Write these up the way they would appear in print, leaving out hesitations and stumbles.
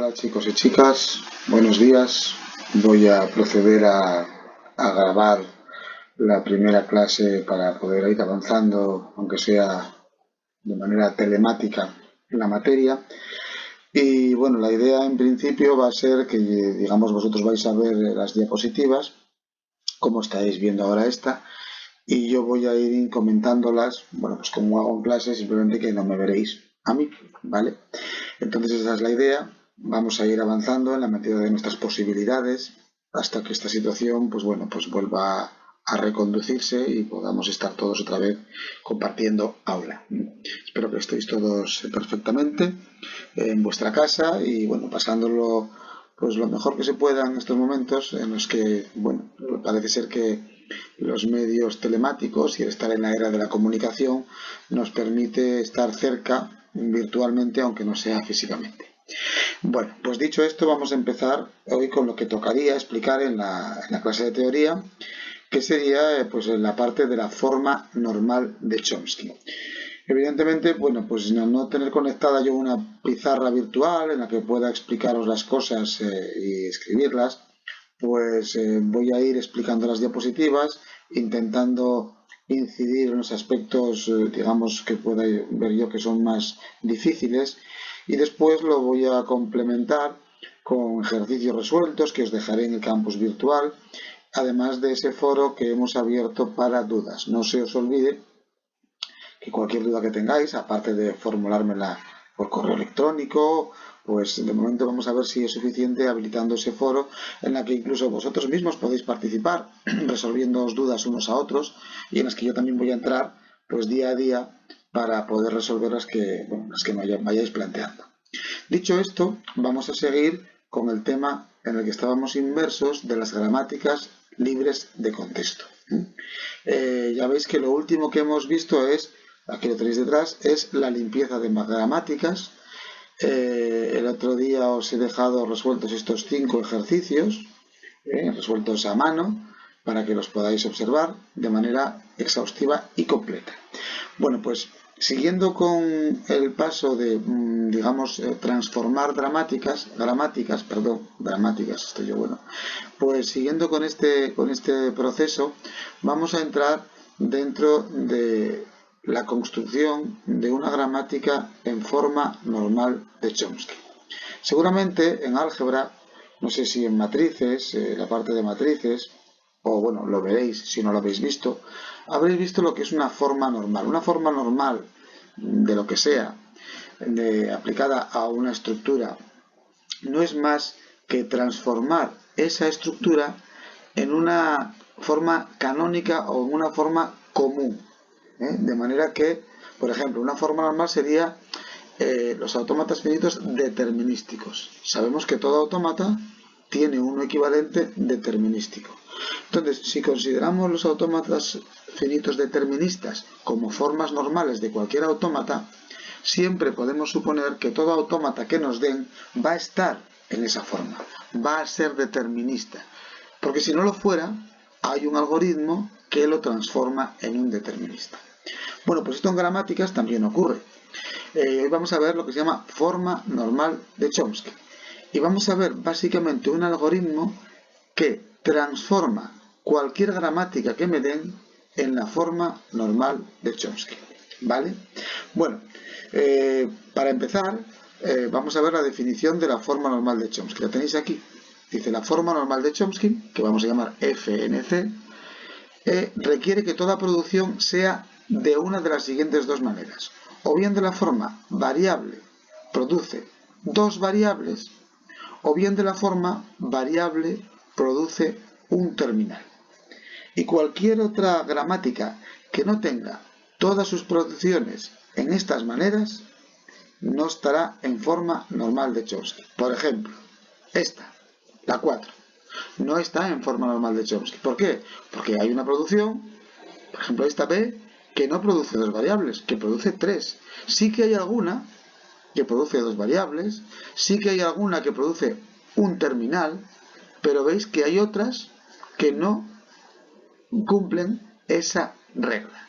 Hola chicos y chicas, buenos días. Voy a proceder a grabar la primera clase para poder ir avanzando, aunque sea de manera telemática, en la materia. Y bueno, la idea en principio va a ser que, digamos, vosotros vais a ver las diapositivas, como estáis viendo ahora esta, y yo voy a ir comentándolas, bueno, pues como hago en clase, simplemente que no me veréis a mí, ¿vale? Entonces esa es la idea. Vamos a ir avanzando en la medida de nuestras posibilidades hasta que esta situación, pues bueno, pues vuelva a reconducirse y podamos estar todos otra vez compartiendo aula. Espero que estéis todos perfectamente en vuestra casa y bueno, pasándolo pues lo mejor que se pueda en estos momentos en los que, bueno, parece ser que los medios telemáticos y el estar en la era de la comunicación nos permite estar cerca virtualmente, aunque no sea físicamente. Bueno, pues dicho esto, vamos a empezar hoy con lo que tocaría explicar en la clase de teoría, que sería pues la parte de la forma normal de Chomsky. Evidentemente, bueno, pues no tener conectada yo una pizarra virtual en la que pueda explicaros las cosas y escribirlas, pues voy a ir explicando las diapositivas, intentando incidir en los aspectos, digamos, que pueda ver yo que son más difíciles, y después lo voy a complementar con ejercicios resueltos que os dejaré en el campus virtual, además de ese foro que hemos abierto para dudas. No se os olvide que cualquier duda que tengáis, aparte de formulármela por correo electrónico, pues de momento vamos a ver si es suficiente habilitando ese foro en la que incluso vosotros mismos podéis participar resolviendo dudas unos a otros y en las que yo también voy a entrar pues día a día para poder resolver las que me vayáis planteando. Dicho esto, vamos a seguir con el tema en el que estábamos inmersos de las gramáticas libres de contexto. Ya veis que lo último que hemos visto es, aquí lo tenéis detrás, es la limpieza de gramáticas. El otro día os he dejado resueltos estos 5 ejercicios, resueltos a mano, para que los podáis observar de manera exhaustiva y completa. Bueno, pues siguiendo con el paso de, digamos, transformar gramáticas, estoy yo, bueno, pues siguiendo con este proceso, vamos a entrar dentro de la construcción de una gramática en forma normal de Chomsky. Seguramente en álgebra, no sé si en matrices, la parte de matrices, o bueno, lo veréis si no lo habéis visto, habréis visto lo que es una forma normal. Una forma normal de lo que sea, aplicada a una estructura, no es más que transformar esa estructura en una forma canónica o en una forma común. De manera que, por ejemplo, una forma normal sería los autómatas finitos determinísticos. Sabemos que todo autómata tiene un equivalente determinístico. Entonces, si consideramos los autómatas finitos deterministas como formas normales de cualquier autómata, siempre podemos suponer que todo autómata que nos den va a estar en esa forma, va a ser determinista, porque si no lo fuera, hay un algoritmo que lo transforma en un determinista. Bueno, pues esto en gramáticas también ocurre. Hoy vamos a ver lo que se llama forma normal de Chomsky. Y vamos a ver básicamente un algoritmo que transforma cualquier gramática que me den en la forma normal de Chomsky. ¿Vale? Bueno, para empezar, vamos a ver la definición de la forma normal de Chomsky. La tenéis aquí. Dice, la forma normal de Chomsky, que vamos a llamar FNC, requiere que toda producción sea de una de las siguientes dos maneras. O bien de la forma variable produce dos variables, o bien de la forma variable produce un terminal. Y cualquier otra gramática que no tenga todas sus producciones en estas maneras no estará en forma normal de Chomsky. Por ejemplo, esta, la 4, no está en forma normal de Chomsky. ¿Por qué? Porque hay una producción, por ejemplo esta B, que no produce dos variables, que produce tres. Sí que hay alguna que produce dos variables, sí que hay alguna que produce un terminal, pero veis que hay otras que no cumplen esa regla.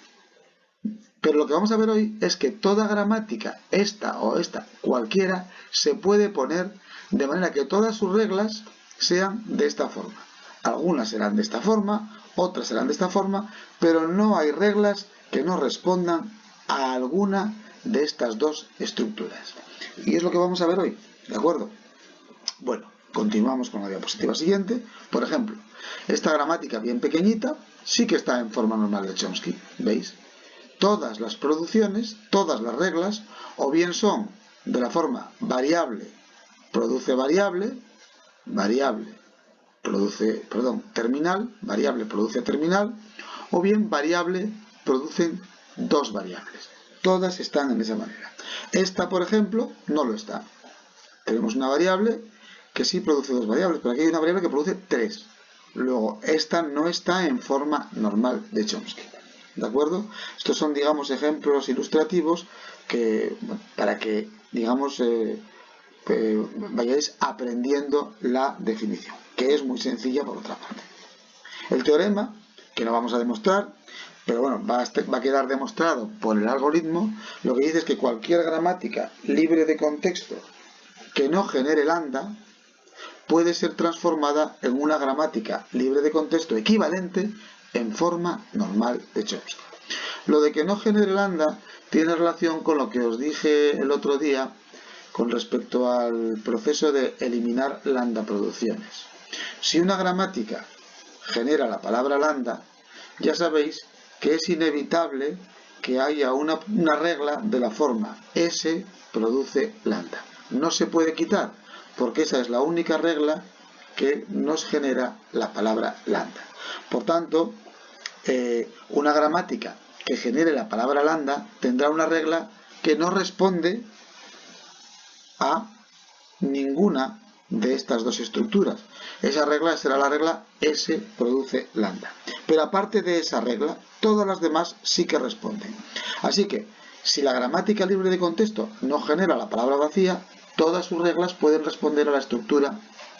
Pero lo que vamos a ver hoy es que toda gramática, esta o esta, cualquiera, se puede poner de manera que todas sus reglas sean de esta forma. Algunas serán de esta forma, otras serán de esta forma, pero no hay reglas que no respondan a alguna de estas dos estructuras. Y es lo que vamos a ver hoy, ¿de acuerdo? Bueno, continuamos con la diapositiva siguiente. Por ejemplo, esta gramática bien pequeñita sí que está en forma normal de Chomsky, ¿veis? Todas las producciones, todas las reglas, o bien son de la forma variable produce variable, terminal, variable produce terminal, o bien variable producen dos variables. Todas están en esa manera. Esta, por ejemplo, no lo está. Tenemos una variable que sí produce dos variables, pero aquí hay una variable que produce tres. Luego, esta no está en forma normal de Chomsky. ¿De acuerdo? Estos son, digamos, ejemplos ilustrativos que, para que, digamos, vayáis aprendiendo la definición, que es muy sencilla por otra parte. El teorema, que no vamos a demostrar, pero bueno, va a quedar demostrado por el algoritmo, lo que dice es que cualquier gramática libre de contexto que no genere lambda puede ser transformada en una gramática libre de contexto equivalente en forma normal de Chomsky. Lo de que no genere lambda tiene relación con lo que os dije el otro día con respecto al proceso de eliminar lambda producciones. Si una gramática genera la palabra lambda, ya sabéis que es inevitable que haya una regla de la forma S produce lambda. No se puede quitar, porque esa es la única regla que nos genera la palabra lambda. Por tanto, una gramática que genere la palabra lambda tendrá una regla que no responde a ninguna de estas dos estructuras. Esa regla será la regla S produce lambda. Pero aparte de esa regla, todas las demás sí que responden. Así que, si la gramática libre de contexto no genera la palabra vacía, todas sus reglas pueden responder a la estructura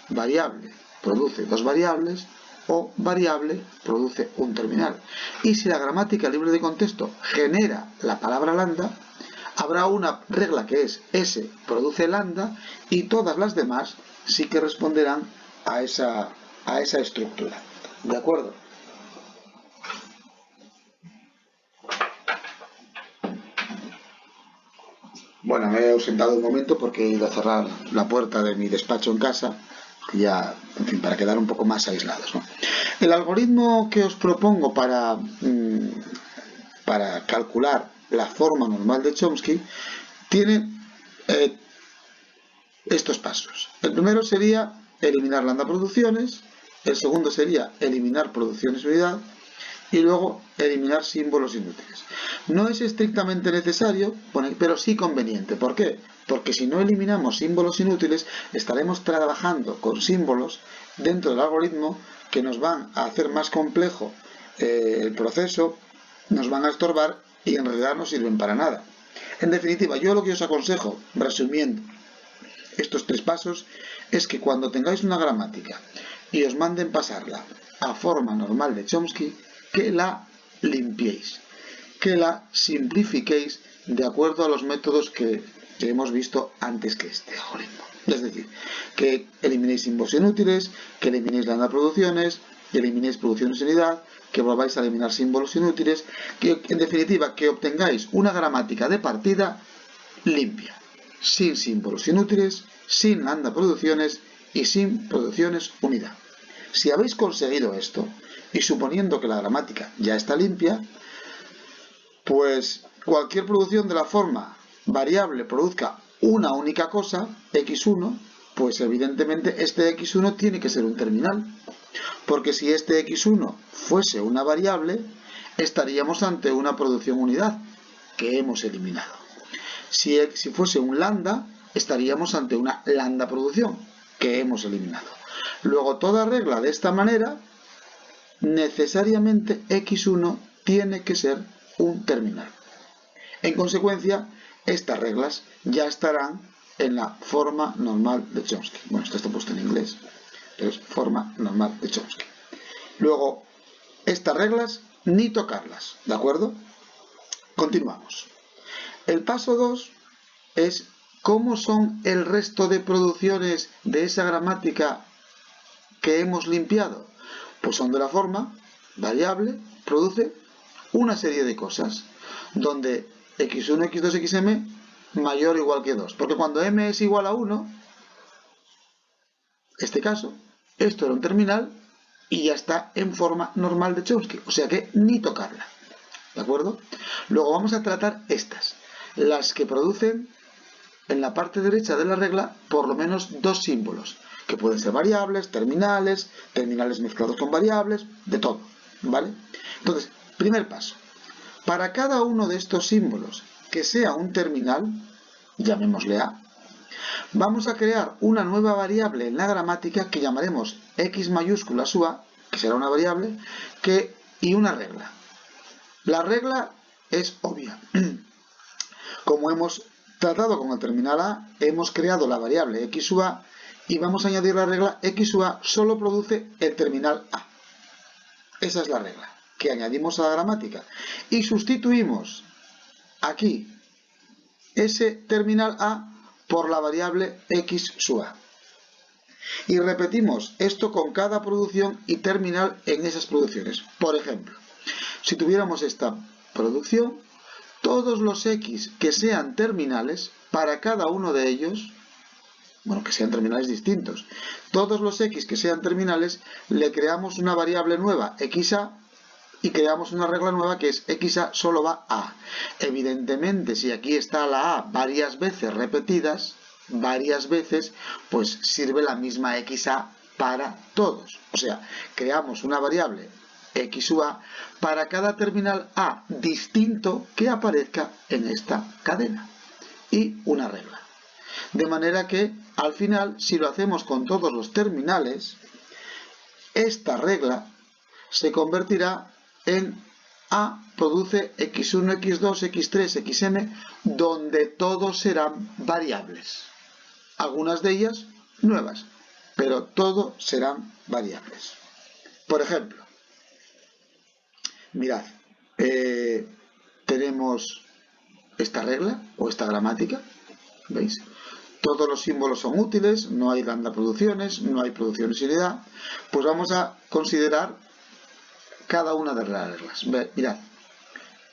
variable produce dos variables o variable produce un terminal. Y si la gramática libre de contexto genera la palabra lambda, habrá una regla que es S produce lambda y todas las demás sí que responderán a esa estructura. ¿De acuerdo? Bueno, me he ausentado un momento porque he ido a cerrar la puerta de mi despacho en casa, ya, en fin, para quedar un poco más aislados, ¿no? El algoritmo que os propongo para calcular la forma normal de Chomsky tiene estos pasos. El primero sería eliminar lambda producciones, el segundo sería eliminar producciones unidad y luego eliminar símbolos inútiles. No es estrictamente necesario, pero sí conveniente. ¿Por qué? Porque si no eliminamos símbolos inútiles, estaremos trabajando con símbolos dentro del algoritmo que nos van a hacer más complejo el proceso, nos van a estorbar y en realidad no sirven para nada. En definitiva, yo lo que os aconsejo, resumiendo estos tres pasos, es que cuando tengáis una gramática y os manden pasarla a forma normal de Chomsky, que la limpiéis, que la simplifiquéis de acuerdo a los métodos que hemos visto antes que este algoritmo. Es decir, que eliminéis símbolos inútiles, que eliminéis lambda producciones, que eliminéis producciones unidad, que volváis a eliminar símbolos inútiles, que en definitiva que obtengáis una gramática de partida limpia, sin símbolos inútiles, sin lambda producciones y sin producciones unidad. Si habéis conseguido esto, y suponiendo que la gramática ya está limpia, pues cualquier producción de la forma variable produzca una única cosa, x1, pues evidentemente este x1 tiene que ser un terminal. Porque si este x1 fuese una variable, estaríamos ante una producción unidad que hemos eliminado. Si fuese un lambda, estaríamos ante una lambda producción que hemos eliminado. Luego, toda regla de esta manera, necesariamente x1 tiene que ser un terminal. En consecuencia, estas reglas ya estarán en la forma normal de Chomsky. Bueno, esto está puesto en inglés, pero es forma normal de Chomsky. Luego, estas reglas ni tocarlas, ¿de acuerdo? Continuamos. El paso 2 es cómo son el resto de producciones de esa gramática que hemos limpiado. Pues son de la forma variable, produce una serie de cosas, donde x1, x2, xm mayor o igual que 2. Porque cuando m es igual a 1, este caso, esto era un terminal y ya está en forma normal de Chomsky. O sea que ni tocarla. ¿De acuerdo? Luego vamos a tratar estas, las que producen en la parte derecha de la regla por lo menos dos símbolos, que pueden ser variables, terminales mezclados con variables, de todo, ¿vale? Entonces, primer paso. Para cada uno de estos símbolos que sea un terminal, llamémosle A, vamos a crear una nueva variable en la gramática que llamaremos x mayúscula sub A, que será una variable, y una regla. La regla es obvia. Como hemos tratado con el terminal A, hemos creado la variable x sub A y vamos a añadir la regla x sub A solo produce el terminal A. Esa es la regla que añadimos a la gramática. Y sustituimos aquí ese terminal A por la variable x sub A. Y repetimos esto con cada producción y terminal en esas producciones. Por ejemplo, si tuviéramos esta producción, todos los x que sean terminales, para cada uno de ellos, bueno, que sean terminales distintos, todos los x que sean terminales, le creamos una variable nueva, xa, y creamos una regla nueva que es xa solo va a. Evidentemente, si aquí está la a varias veces repetidas, pues sirve la misma xa para todos. O sea, creamos una variable x sub a para cada terminal a distinto que aparezca en esta cadena y una regla. De manera que al final, si lo hacemos con todos los terminales, esta regla se convertirá en A produce x1, x2, x3, xm, donde todos serán variables. Algunas de ellas nuevas, pero todo serán variables. Por ejemplo, mirad, tenemos esta regla o esta gramática, ¿veis? Todos los símbolos son útiles, no hay lambda producciones, no hay producciones sin edad. Pues vamos a considerar cada una de las reglas. Mirad,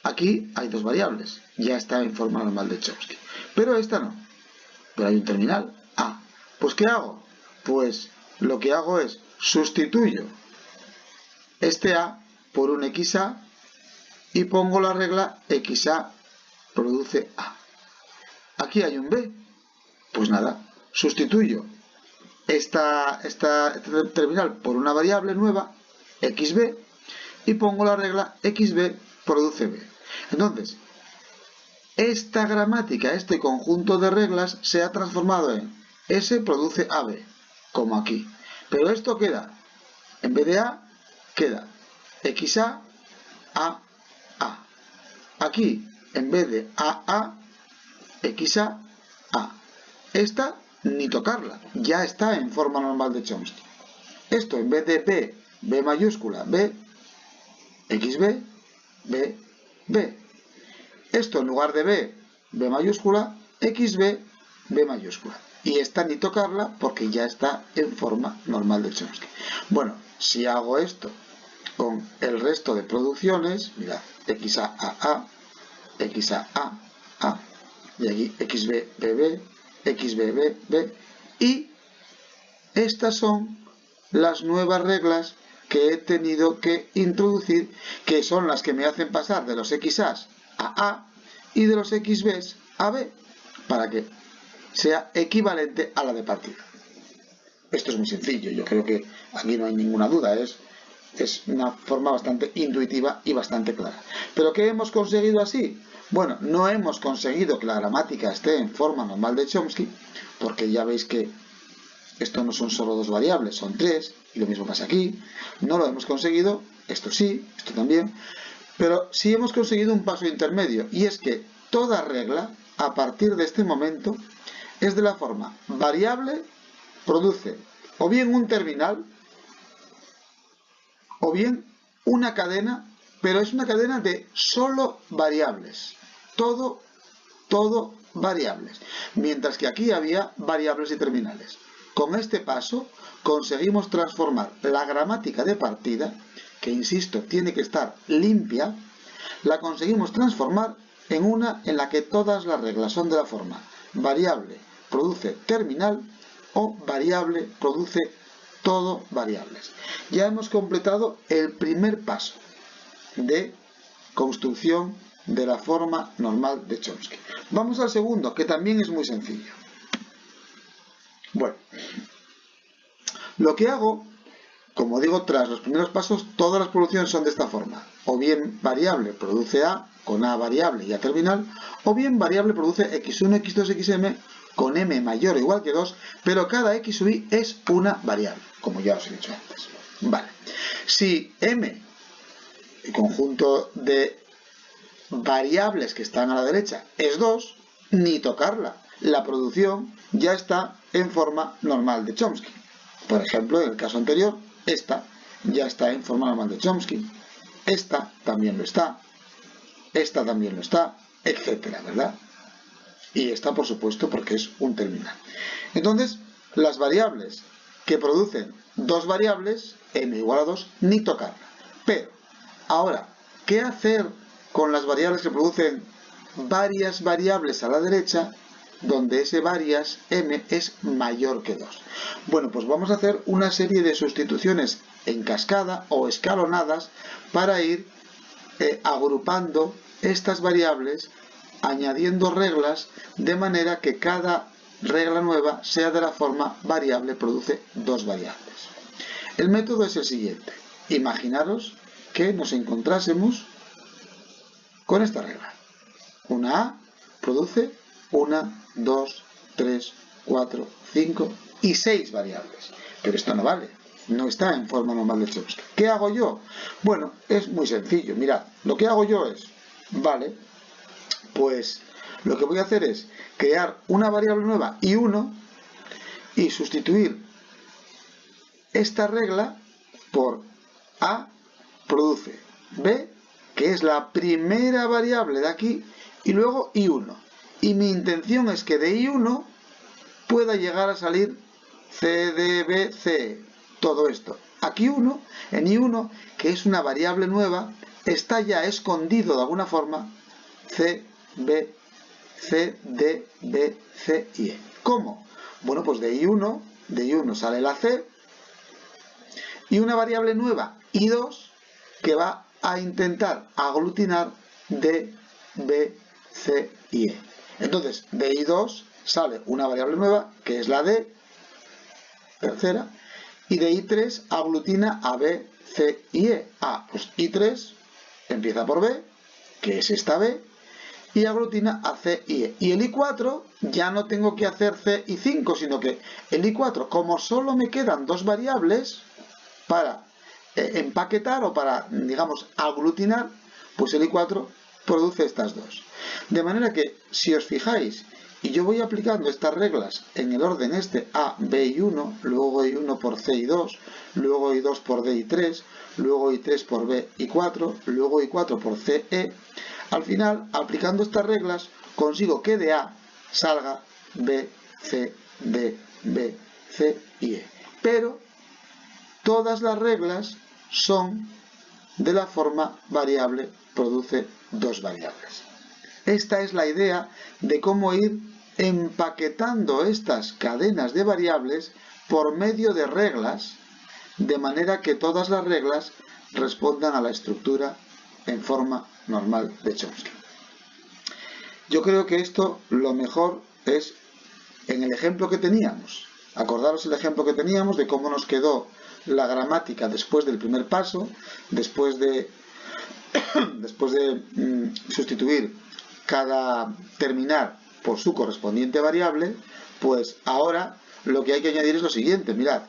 aquí hay dos variables, ya está en forma normal de Chomsky, pero esta no, pero hay un terminal A. Pues ¿qué hago? Pues lo que hago es sustituyo este A por un xa y pongo la regla xa produce A. Aquí hay un B, pues nada, sustituyo este terminal por una variable nueva, xb, y pongo la regla xb produce b. Entonces, esta gramática, este conjunto de reglas, se ha transformado en s produce ab, como aquí. Pero esto queda, en vez de a, queda xa a a. Aquí, en vez de a, xa a. Esta ni tocarla, ya está en forma normal de Chomsky. Esto en vez de b mayúscula, b, xb, b, b. Esto en lugar de b mayúscula, xb, b mayúscula. Y esta ni tocarla porque ya está en forma normal de Chomsky. Bueno, si hago esto con el resto de producciones, mirad, xa a, xa a, y aquí xb, bb, xbb, y estas son las nuevas reglas que he tenido que introducir, que son las que me hacen pasar de los xa's a a y de los xb's a b, para que sea equivalente a la de partida. Esto es muy sencillo, yo creo que aquí no hay ninguna duda, es una forma bastante intuitiva y bastante clara. ¿Pero qué hemos conseguido así? Bueno, no hemos conseguido que la gramática esté en forma normal de Chomsky, porque ya veis que esto no son solo dos variables, son tres, y lo mismo pasa aquí. No lo hemos conseguido, esto sí, esto también, pero sí hemos conseguido un paso intermedio, y es que toda regla, a partir de este momento, es de la forma variable, produce o bien un terminal, o bien una cadena, pero es una cadena de solo variables. Todo variables. Mientras que aquí había variables y terminales. Con este paso conseguimos transformar la gramática de partida, que insisto, tiene que estar limpia, la conseguimos transformar en una en la que todas las reglas son de la forma variable produce terminal o variable produce todo variables. Ya hemos completado el primer paso de construcción de la forma normal de Chomsky. Vamos al segundo, que también es muy sencillo. Bueno, lo que hago, como digo, tras los primeros pasos, todas las producciones son de esta forma. O bien variable produce A con A variable y A terminal, o bien variable produce x1, x2, xm con m mayor o igual que 2, pero cada x sub i es una variable, como ya os he dicho antes. Vale. Si m, el conjunto de variables que están a la derecha, es 2, ni tocarla. La producción ya está en forma normal de Chomsky. Por ejemplo, en el caso anterior, esta ya está en forma normal de Chomsky. Esta también lo está. Esta también lo está, etcétera, ¿verdad? Y esta, por supuesto, porque es un terminal. Entonces, las variables que producen dos variables, m igual a 2, ni tocarla. Pero, ahora, ¿qué hacer con las variables que producen varias variables a la derecha, donde ese varias, m, es mayor que 2? Bueno, pues vamos a hacer una serie de sustituciones en cascada o escalonadas para ir agrupando estas variables, añadiendo reglas, de manera que cada regla nueva sea de la forma variable produce dos variables. El método es el siguiente. Imaginaros que nos encontrásemos con esta regla. Una A produce 1, 2, 3, 4, 5 y 6 variables. Pero esto no vale. No está en forma normal de Chomsky. ¿Qué hago yo? Bueno, es muy sencillo. Mirad, lo que hago yo es, vale, pues lo que voy a hacer es crear una variable nueva y 1 y sustituir esta regla por A produce B, que es la primera variable de aquí, y luego I1. Y mi intención es que de I1 pueda llegar a salir C, D, B, C. Todo esto. Aquí en I1, que es una variable nueva, está ya escondido de alguna forma C, B, C, D, B, C y E. ¿Cómo? Bueno, pues de I1 sale la C y una variable nueva, I2, que va a intentar aglutinar D, B, C y E. Entonces, de I2 sale una variable nueva, que es la D, tercera, y de I3 aglutina a B, C y E. Pues I3 empieza por B, que es esta B, y aglutina a C y E. Y el I4 ya no tengo que hacer C y 5, sino que el I4, como solo me quedan dos variables para empaquetar o para, digamos, aglutinar, pues el I4 produce estas dos. De manera que, si os fijáis, y yo voy aplicando estas reglas en el orden este A, B y 1, luego I1 por C y 2, luego I2 por D y 3, luego I3 por B y 4, luego I4 por C, E. Al final, aplicando estas reglas, consigo que de A salga B, C, D, B, C y E. Pero todas las reglas son de la forma variable produce dos variables. Esta es la idea de cómo ir empaquetando estas cadenas de variables por medio de reglas, de manera que todas las reglas respondan a la estructura en forma normal de Chomsky. Yo creo que esto lo mejor es en el ejemplo que teníamos. Acordaros el ejemplo que teníamos de cómo nos quedó la gramática después del primer paso, después de sustituir cada terminar por su correspondiente variable. Pues ahora lo que hay que añadir es lo siguiente. Mirad,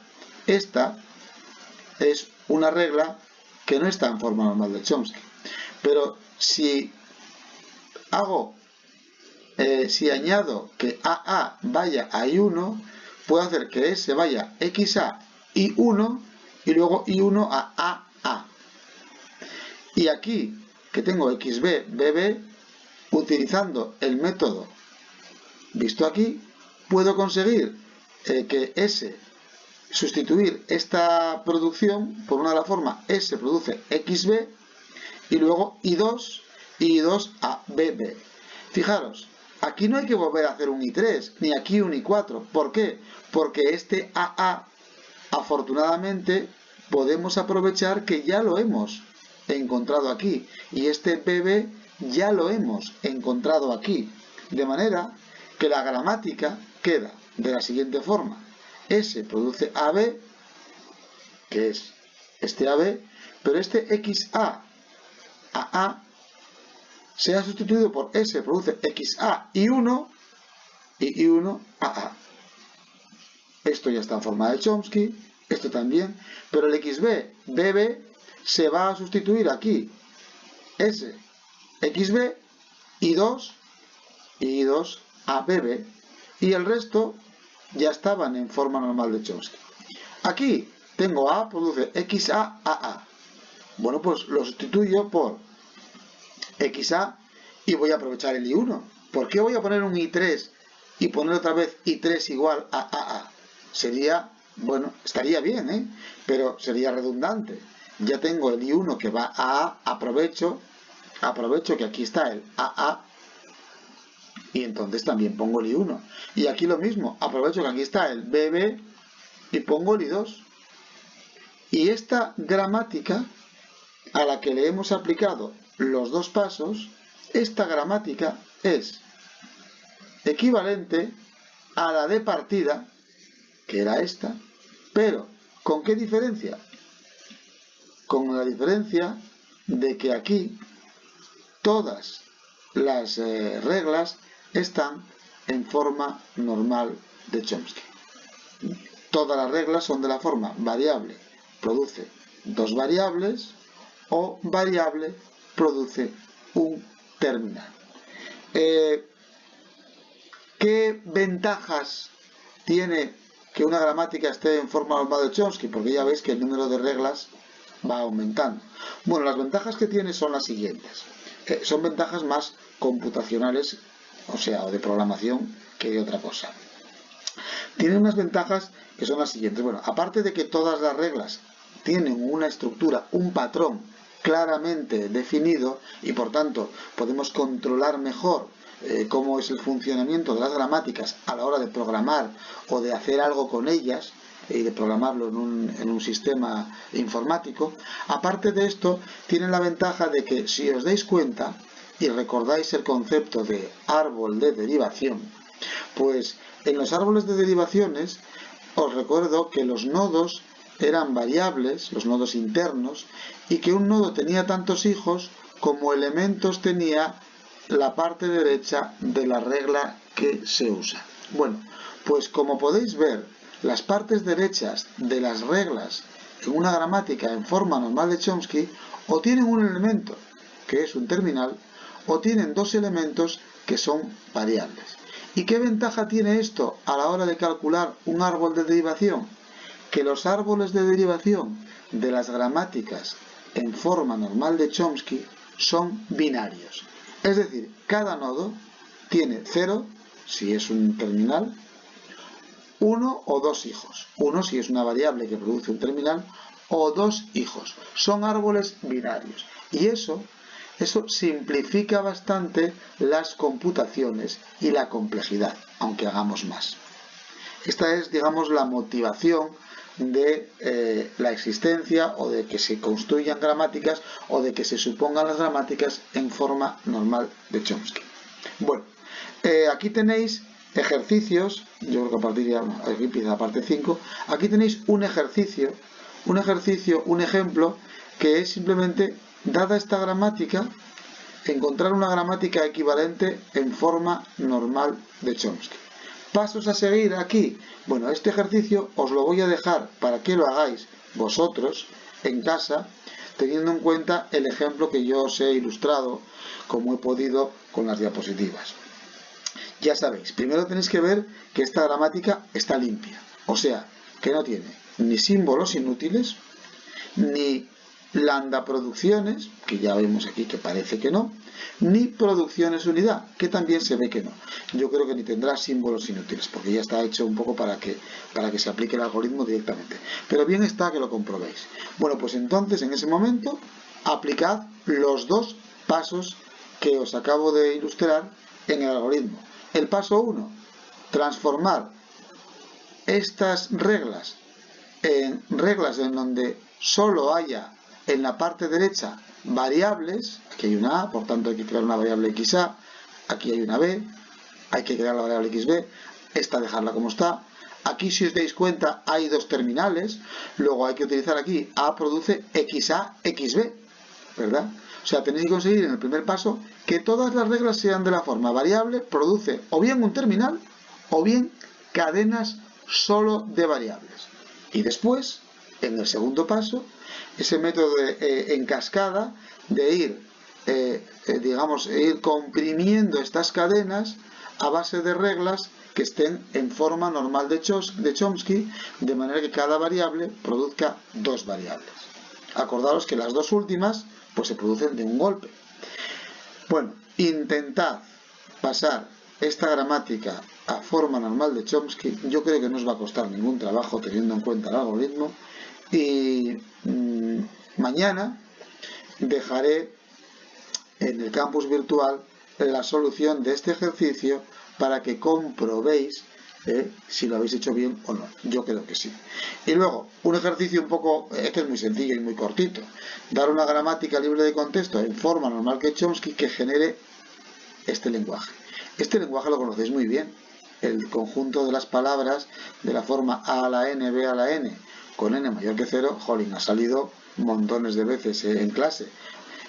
esta es una regla que no está en forma normal de Chomsky, pero si añado que AA vaya a I1, puedo hacer que S vaya XA I1 y luego I1 a AA. Y aquí, que tengo xb, bb, utilizando el método visto aquí, puedo conseguir que S, sustituir esta producción por una de la forma S produce XB y luego I2 y I2 a BB. Fijaros, aquí no hay que volver a hacer un I3, ni aquí un I4. ¿Por qué? Porque este AA, afortunadamente, podemos aprovechar que ya lo hemos encontrado aquí. Y este BB ya lo hemos encontrado aquí. De manera que la gramática queda de la siguiente forma. S produce AB, que es este AB, pero este XA AA se ha sustituido por S produce XA I1 y I1 AA. Esto ya está en forma de Chomsky, esto también, pero el XB, BB se va a sustituir aquí. S, XB, I2 y I2 a BB, y el resto ya estaban en forma normal de Chomsky. Aquí tengo A produce XA AA. Bueno, pues lo sustituyo por XA y voy a aprovechar el I1. ¿Por qué voy a poner un I3 y poner otra vez I3 igual a AA? Sería, bueno, estaría bien, pero sería redundante. Ya tengo el I1 que va a A, aprovecho que aquí está el AA y entonces también pongo el I1. Y aquí lo mismo, aprovecho que aquí está el BB y pongo el I2. Y esta gramática a la que le hemos aplicado los dos pasos, esta gramática es equivalente a la de partida, que era esta, pero ¿con qué diferencia? Con la diferencia de que aquí todas las reglas están en forma normal de Chomsky. Todas las reglas son de la forma variable produce dos variables o variable produce un terminal. ¿Qué ventajas tiene que una gramática esté en forma normal de Chomsky? Porque ya veis que el número de reglas va aumentando. Bueno, las ventajas que tiene son las siguientes. Son ventajas más computacionales, o sea, o de programación, que de otra cosa. Tiene unas ventajas que son las siguientes. Bueno, aparte de que todas las reglas tienen una estructura, un patrón claramente definido y por tanto podemos controlar mejor cómo es el funcionamiento de las gramáticas a la hora de programar o de hacer algo con ellas y de programarlo en un sistema informático. Aparte de esto, tienen la ventaja de que si os dais cuenta y recordáis el concepto de árbol de derivación, pues en los árboles de derivaciones os recuerdo que los nodos eran variables, los nodos internos, y que un nodo tenía tantos hijos como elementos tenía la parte derecha de la regla que se usa. Bueno, pues como podéis ver, las partes derechas de las reglas en una gramática en forma normal de Chomsky o tienen un elemento que es un terminal o tienen dos elementos que son variables. ¿Y qué ventaja tiene esto a la hora de calcular un árbol de derivación? Que los árboles de derivación de las gramáticas en forma normal de Chomsky son binarios. Es decir, cada nodo tiene 0 si es un terminal, 1 o 2 hijos. 1 si es una variable que produce un terminal o 2 hijos. Son árboles binarios. Y eso simplifica bastante las computaciones y la complejidad, aunque hagamos más. Esta es, digamos, la motivación de la existencia o de que se construyan gramáticas o de que se supongan las gramáticas en forma normal de Chomsky. Bueno, aquí tenéis ejercicios, yo creo que a partir de aquí empieza la parte 5, aquí tenéis un ejercicio, un ejemplo que es simplemente, dada esta gramática, encontrar una gramática equivalente en forma normal de Chomsky. Pasos a seguir aquí. Bueno, este ejercicio os lo voy a dejar para que lo hagáis vosotros en casa, teniendo en cuenta el ejemplo que yo os he ilustrado como he podido con las diapositivas. Ya sabéis, primero tenéis que ver que esta gramática está limpia, o sea, que no tiene ni símbolos inútiles, ni lambda producciones, que ya vemos aquí que parece que no, ni producciones unidad, que también se ve que no. Yo creo que ni tendrá símbolos inútiles, porque ya está hecho un poco para que se aplique el algoritmo directamente. Pero bien está que lo comprobéis. Bueno, pues entonces en ese momento aplicad los dos pasos que os acabo de ilustrar en el algoritmo. El paso 1, transformar estas reglas en reglas en donde solo haya en la parte derecha variables. Aquí hay una A, por tanto hay que crear una variable XA, aquí hay una B, hay que crear la variable XB, esta dejarla como está. Aquí, si os dais cuenta, hay dos terminales, luego hay que utilizar aquí A produce XA, XB, ¿verdad? O sea, tenéis que conseguir en el primer paso que todas las reglas sean de la forma variable, produce o bien un terminal o bien cadenas solo de variables. Y después, en el segundo paso, ese método en cascada de ir, ir comprimiendo estas cadenas a base de reglas que estén en forma normal de Chomsky, de manera que cada variable produzca dos variables. Acordaros que las dos últimas pues se producen de un golpe. Bueno, intentad pasar esta gramática a forma normal de Chomsky. Yo creo que no os va a costar ningún trabajo teniendo en cuenta el algoritmo. Y mañana dejaré en el campus virtual la solución de este ejercicio para que comprobéis si lo habéis hecho bien o no. Yo creo que sí. Y luego, un ejercicio un poco, que es muy sencillo y muy cortito. Dar una gramática libre de contexto en forma normal que Chomsky que genere este lenguaje. Este lenguaje lo conocéis muy bien. El conjunto de las palabras de la forma A a la N, B a la N, con N mayor que 0, jolín, ha salido montones de veces en clase.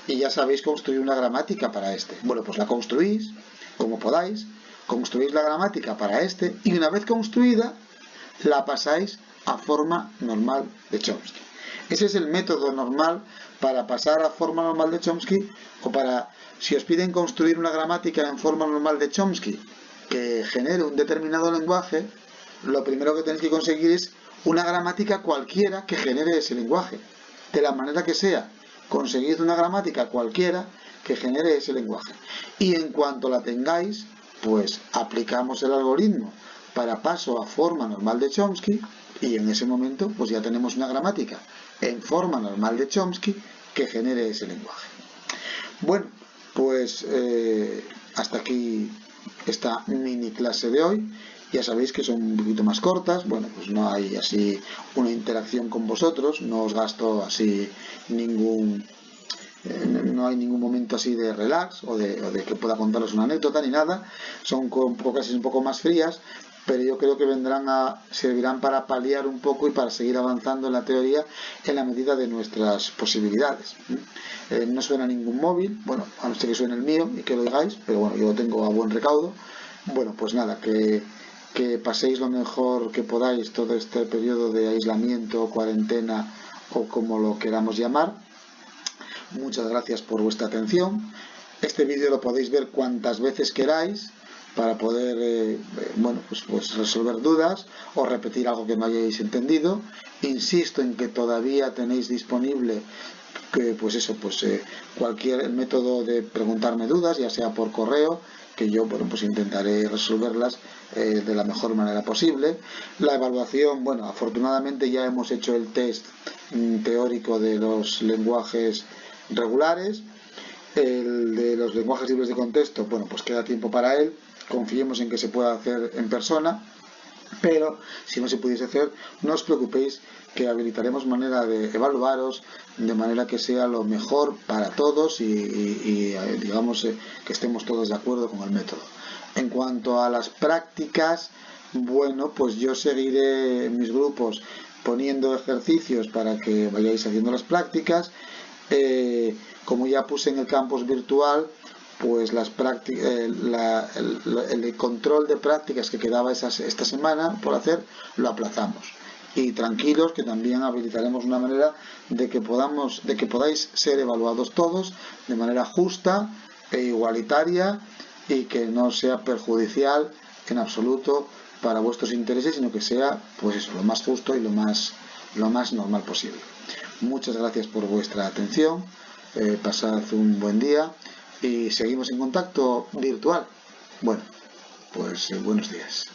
Y ya sabéis construir una gramática para este. Bueno, pues la construís como podáis, construís la gramática para este y una vez construida la pasáis a forma normal de Chomsky. Ese es el método normal para pasar a forma normal de Chomsky, o para, si os piden construir una gramática en forma normal de Chomsky que genere un determinado lenguaje, lo primero que tenéis que conseguir es una gramática cualquiera que genere ese lenguaje. De la manera que sea, conseguid una gramática cualquiera que genere ese lenguaje. Y en cuanto la tengáis, pues aplicamos el algoritmo para paso a forma normal de Chomsky y en ese momento pues ya tenemos una gramática en forma normal de Chomsky que genere ese lenguaje. Bueno, pues hasta aquí esta mini clase de hoy. Ya sabéis que son un poquito más cortas. Bueno, pues no hay así una interacción con vosotros, no os gasto así no hay ningún momento así de relax o de que pueda contaros una anécdota ni nada. Son clases un poco más frías, pero yo creo que servirán para paliar un poco y para seguir avanzando en la teoría en la medida de nuestras posibilidades. No suena ningún móvil, bueno, a no ser que suene el mío y que lo digáis, pero bueno, yo lo tengo a buen recaudo. Bueno, pues nada, que paséis lo mejor que podáis todo este periodo de aislamiento, cuarentena o como lo queramos llamar. Muchas gracias por vuestra atención. Este vídeo lo podéis ver cuantas veces queráis para poder pues resolver dudas o repetir algo que no hayáis entendido. Insisto en que todavía tenéis disponible cualquier método de preguntarme dudas, ya sea por correo, que yo pues intentaré resolverlas de la mejor manera posible. La evaluación, bueno, afortunadamente ya hemos hecho el test teórico de los lenguajes regulares. El de los lenguajes libres de contexto, bueno, pues queda tiempo para él. Confiemos en que se pueda hacer en persona, pero si no se pudiese hacer, no os preocupéis, que habilitaremos manera de evaluaros de manera que sea lo mejor para todos y digamos que estemos todos de acuerdo con el método. En cuanto a las prácticas, bueno, pues yo seguiré en mis grupos poniendo ejercicios para que vayáis haciendo las prácticas. Como ya puse en el campus virtual, pues las el control de prácticas que quedaba esta semana por hacer, lo aplazamos. Y tranquilos, que también habilitaremos una manera de que podáis ser evaluados todos de manera justa e igualitaria y que no sea perjudicial en absoluto para vuestros intereses, sino que sea pues eso, lo más justo y lo más normal posible. Muchas gracias por vuestra atención, pasad un buen día y seguimos en contacto virtual. Bueno, pues buenos días.